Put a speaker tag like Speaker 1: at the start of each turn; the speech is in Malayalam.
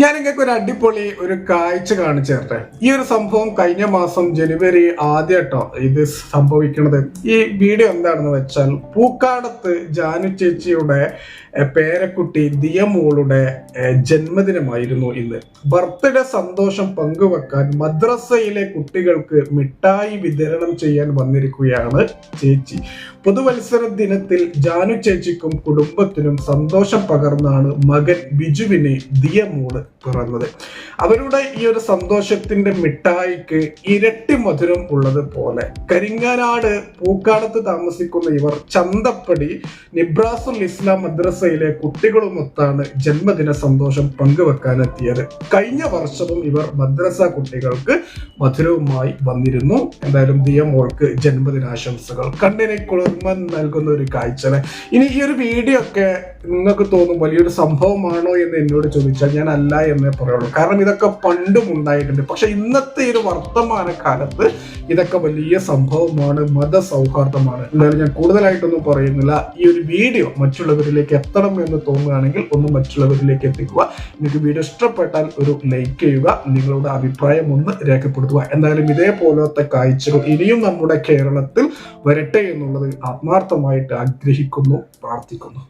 Speaker 1: ഞാൻ നിങ്ങൾക്ക് ഒരു അടിപൊളി ഒരു കാഴ്ച കാണിച്ചു തരട്ടെ. ഈ ഒരു സംഭവം കഴിഞ്ഞ മാസം ജനുവരി ആദ്യട്ടോ ഇത് സംഭവിക്കുന്നത്. ഈ വീഡിയോ എന്താണെന്ന് വെച്ചാൽ, പൂക്കാടത്ത് ജാനു ചേച്ചിയുടെ പേരക്കുട്ടി ദിയമോളുടെ ജന്മദിനമായിരുന്നു ഇന്ന്. ബർത്ത്ഡേ സന്തോഷം പങ്കുവെക്കാൻ മദ്രസയിലെ കുട്ടികൾക്ക് മിഠായി വിതരണം ചെയ്യാൻ വന്നിരിക്കുകയാണ് ചേച്ചി. പുതുവത്സര ദിനത്തിൽ ജാനു ചേച്ചിക്കും കുടുംബത്തിനും സന്തോഷം പകർന്നാണ് മകൻ ബിജുവിന് ദിയമോള് പിറന്നത്. അവരുടെ ഈ ഒരു സന്തോഷത്തിന്റെ മിഠായിക്ക് ഇരട്ടി മധുരം ഉള്ളത് പോലെ കരിങ്ങാനാട് പൂക്കാടത്ത് താമസിക്കുന്ന ഇവർ ചന്തപ്പടി നിബ്രാസുൽ ഇസ്ലാം മദ്രസയിലെ കുട്ടികളുമൊത്താണ് ജന്മദിന സന്തോഷം പങ്കുവെക്കാനെത്തിയത്. കഴിഞ്ഞ വർഷവും ഇവർ മദ്രസ കുട്ടികൾക്ക് മധുരവുമായി വന്നിരുന്നു. എന്തായാലും ദിയമോൾക്ക് ജന്മദിനാശംസകൾ. കണ്ണിനെ കുളിർമ നൽകുന്ന ഒരു കാഴ്ച. ഇനി ഈ ഒരു വീഡിയോ ഒക്കെ നിങ്ങൾക്ക് തോന്നും വലിയൊരു സംഭവമാണോ എന്ന് എന്നോട് ചോദിച്ചാൽ ഞാൻ അല്ല എന്നേ പറയുള്ളൂ. കാരണം ഇതൊക്കെ പണ്ടും ഉണ്ടായിട്ടുണ്ട്. പക്ഷെ ഇന്നത്തെ ഒരു വർത്തമാന കാലത്ത് ഇതൊക്കെ വലിയ സംഭവമാണ്, മതസൗഹാർദ്ദമാണ്. എന്തായാലും ഞാൻ കൂടുതലായിട്ടൊന്നും പറയുന്നില്ല. ഈ ഒരു വീഡിയോ മറ്റുള്ളവരിലേക്ക് എത്തണം എന്ന് തോന്നുകയാണെങ്കിൽ ഒന്ന് മറ്റുള്ളവരിലേക്ക് എത്തിക്കുക. നിങ്ങൾക്ക് വീഡിയോ ഇഷ്ടപ്പെട്ടാൽ ഒരു ലൈക്ക് ചെയ്യുക, നിങ്ങളുടെ അഭിപ്രായം ഒന്ന് രേഖപ്പെടുത്തുക. എന്തായാലും ഇതേപോലത്തെ കാഴ്ചകൾ ഇനിയും നമ്മുടെ കേരളത്തിൽ വരട്ടെ എന്നുള്ളത് ആത്മാർത്ഥമായിട്ട് ആഗ്രഹിക്കുന്നു, പ്രാർത്ഥിക്കുന്നു.